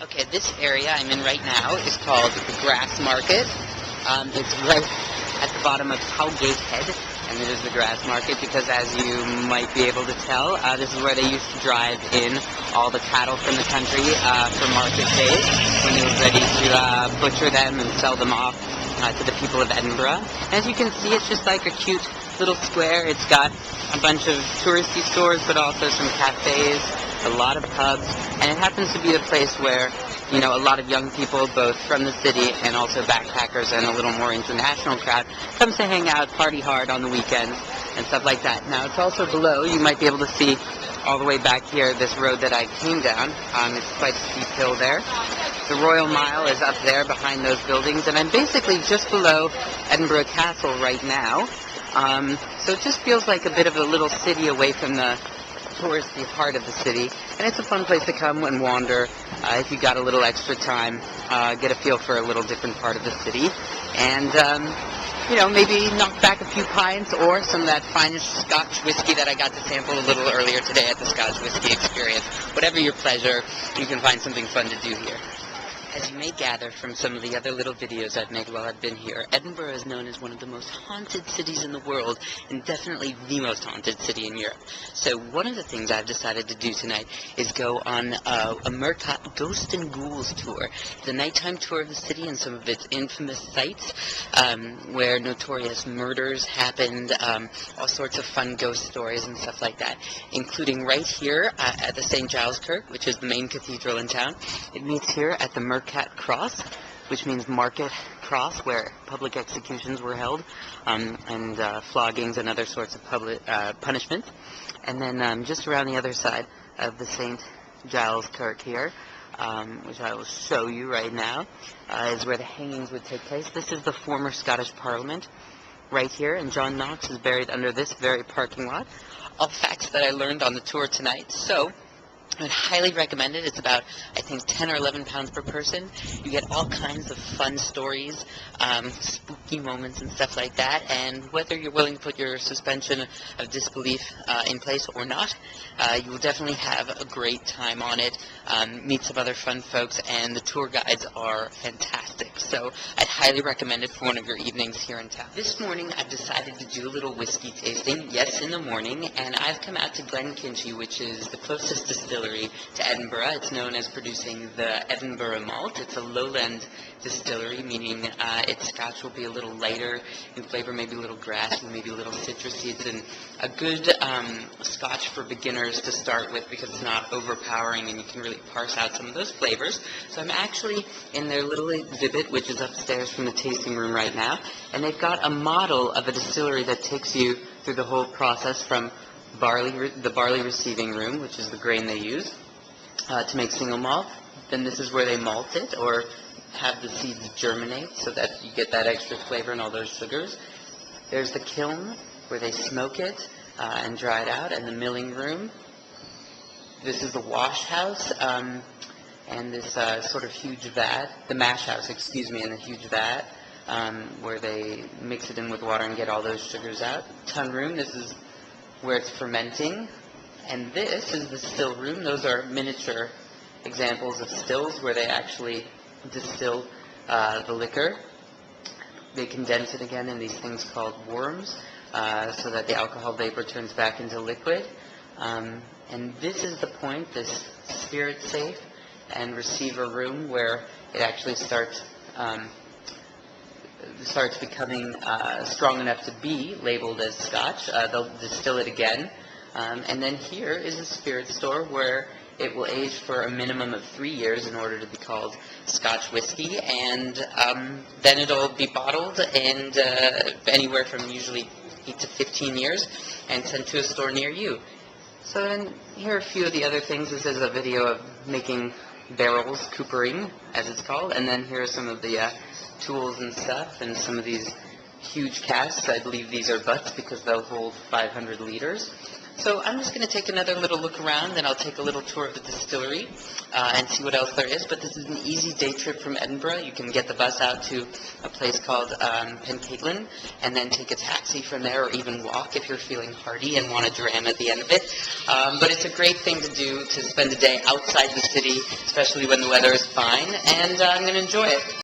Okay, this area I'm in right now is called the Grass Market. It's right at the bottom of Cowgate Head, and it is the Grass Market because, as you might be able to tell, this is where they used to drive in all the cattle from the country for market days when they were ready to butcher them and sell them off to the people of Edinburgh. As you can see, it's just like a cute little square. It's got a bunch of touristy stores, but also some cafes, a lot of pubs, and it happens to be the place where, you know, a lot of young people, both from the city and also backpackers and a little more international crowd, comes to hang out, party hard on the weekends, and stuff like that. Now, it's also below. You might be able to see all the way back here this road that I came down. It's quite a steep hill there. The Royal Mile is up there behind those buildings, and I'm basically just below Edinburgh Castle right now. So it just feels like a bit of a little city away from the touristy heart of the city, and it's a fun place to come and wander if you got a little extra time, get a feel for a little different part of the city, and you know, maybe knock back a few pints or some of that finest Scotch whiskey that I got to sample a little earlier today at the Scotch Whiskey Experience. Whatever your pleasure, you can find something fun to do here. As you may gather from some of the other little videos I've made while I've been here, Edinburgh is known as one of the most haunted cities in the world, and definitely the most haunted city in Europe. So one of the things I've decided to do tonight is go on a Mercat Ghost and Ghouls tour. It's a nighttime tour of the city and some of its infamous sites where notorious murders happened, all sorts of fun ghost stories and stuff like that, including right here at the St. Giles Kirk, which is the main cathedral in town. It meets here at the Mercat Cross, which means Market Cross, where public executions were held, and floggings and other sorts of public punishment. And then just around the other side of the St. Giles Kirk here, which I will show you right now, is where the hangings would take place. This is the former Scottish Parliament right here, and John Knox is buried under this very parking lot. All facts that I learned on the tour tonight. So I would highly recommend it. It's about, I think, 10 or 11 pounds per person. You get all kinds of fun stories, spooky moments and stuff like that, and whether you're willing to put your suspension of disbelief in place or not, you will definitely have a great time on it, meet some other fun folks, and the tour guides are fantastic. So I'd highly recommend it for one of your evenings here in town. This morning I've decided to do a little whiskey tasting, yes, in the morning, and I've come out to Glenkinchie, which is the closest distillery to Edinburgh. It's known as producing the Edinburgh malt. It's a lowland distillery, meaning its scotch will be a little lighter in flavor, maybe a little grassy, maybe a little citrusy. It's a good scotch for beginners to start with because it's not overpowering and you can really parse out some of those flavors. So I'm actually in their little exhibit, which is upstairs from the tasting room right now, and they've got a model of a distillery that takes you through the whole process from the barley receiving room, which is the grain they use to make single malt. Then this is where they malt it or have the seeds germinate so that you get that extra flavor and all those sugars. There's the kiln where they smoke it and dry it out, and the milling room. This is the wash house and this sort of huge vat, the mash house, excuse me, and the huge vat where they mix it in with water and get all those sugars out. Tun room, this is where it's fermenting, and this is the still room. Those are miniature examples of stills where they actually distill the liquor. They condense it again in these things called worms so that the alcohol vapor turns back into liquid. And this is the point, this spirit safe and receiver room, where it actually starts becoming strong enough to be labeled as scotch. They'll distill it again. And then here is a spirit store where it will age for a minimum of 3 years in order to be called Scotch whiskey, and then it'll be bottled and anywhere from usually 8 to 15 years and sent to a store near you. So then here are a few of the other things. This is a video of making barrels, coopering as it's called, and then here are some of the tools and stuff, and some of these huge casks. I believe these are butts because they'll hold 500 liters. So I'm just going to take another little look around, and I'll take a little tour of the distillery and see what else there is. But this is an easy day trip from Edinburgh. You can get the bus out to a place called Pencaitlan, and then take a taxi from there, or even walk if you're feeling hardy and want a dram at the end of it. But it's a great thing to do, to spend a day outside the city, especially when the weather is fine, and I'm going to enjoy it.